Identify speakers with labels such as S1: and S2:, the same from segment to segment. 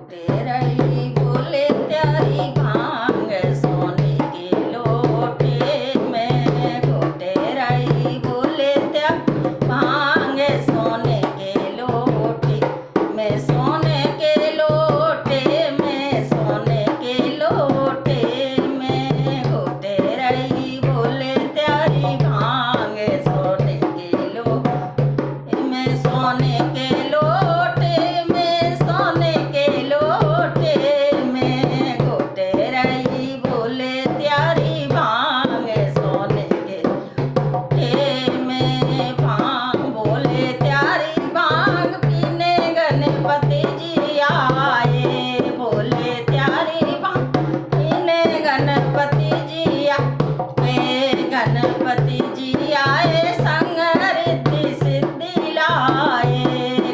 S1: घोटे रही बोले त्यारी भांग सोने के लोटे में। घोटे रही बोले त्या भांग सोने के लोटे में। सोने के लोटे में, सोने के लोटे में। घोटे रही बोले त्यारी भांग सोने के लोटे में। सोने के लोटे में, सोने के लोटे में। घोटे रही बोले त्यारी भांग सोने के लोटे में। भांग बोले त्यारी भांग पीने गणपति जी आए। बोले त्यारी भांग पीने गणपति जी आए। गणपति जी आए संग रिद्धि सिद्धि लाए।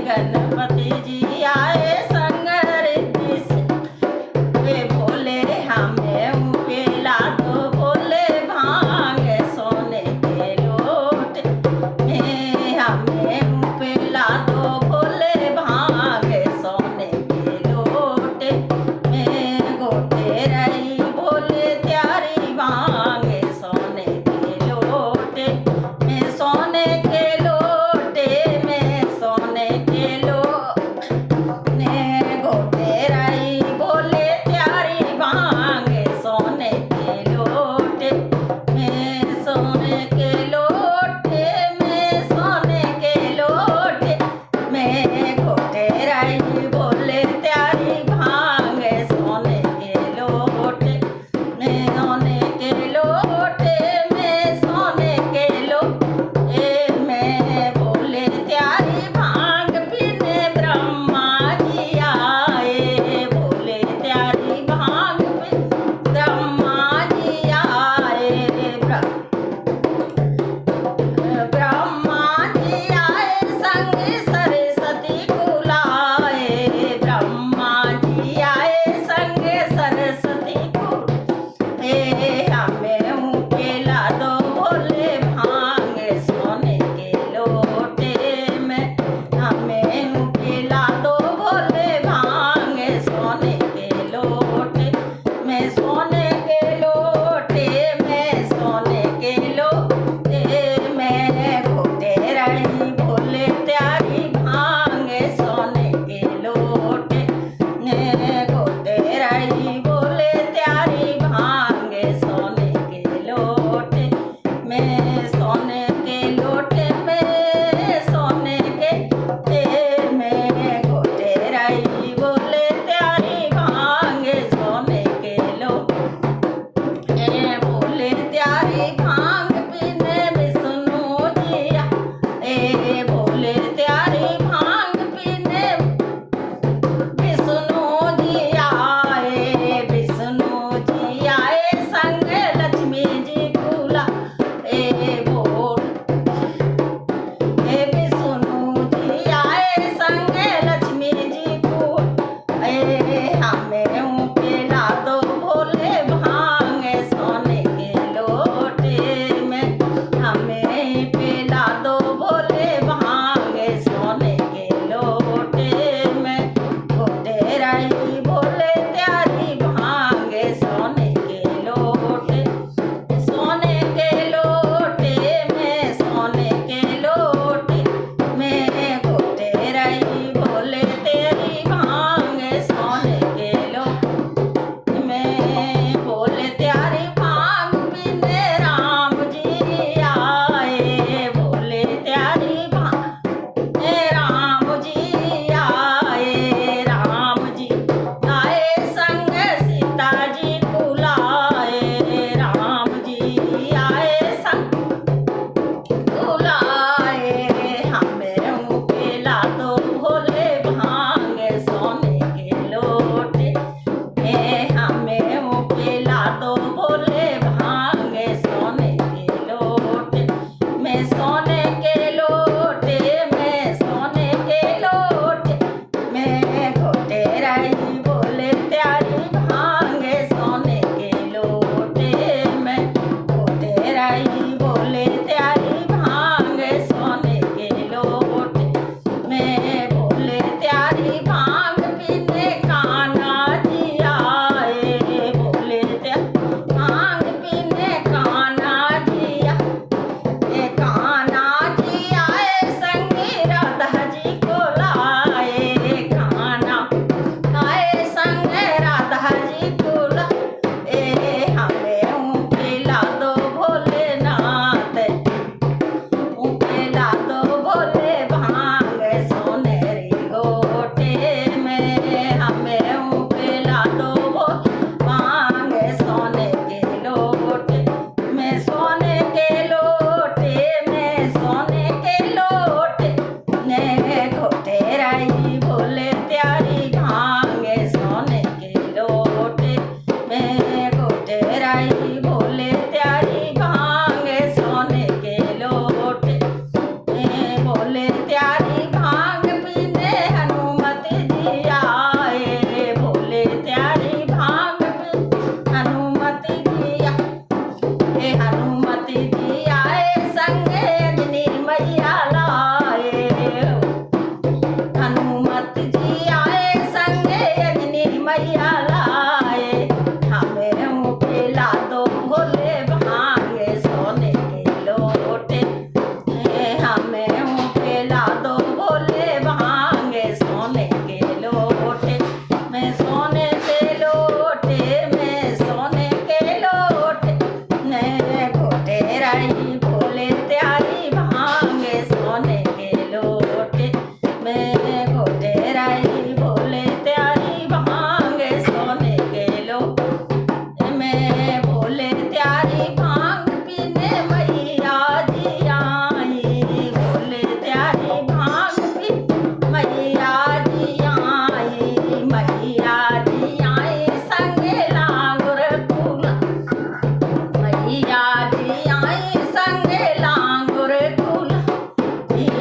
S1: गणपति जी आए संग रिद्धि सिद्धि। वे बोले हमें उकेला दो बोले भांग सोने के लोटे में। हमें उपेला दो बोले भांग सोने के लोटे में। घोटे रही बोले त्यारी भांग सोने के लोटे में। सोने के लोटे में, सोने के लोटे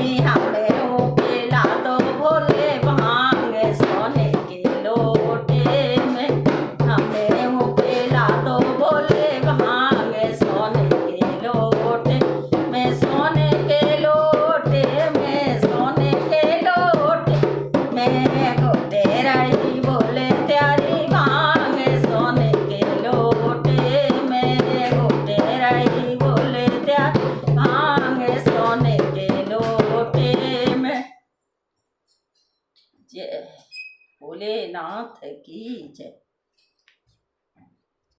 S1: तेरी हमने हो पिला दो भोले भांग सोने के लोटे में, हमने हो पिला दो भोले भांग सोने के लोटे में, सोने के लोटे में, सोने के लोटे में घोटे रही बोले त्यारी भांग सोने के लोटे में, घोटे रही बोले त्यारी भांग सोने के लोटे में। जय भोलेनाथ की जय।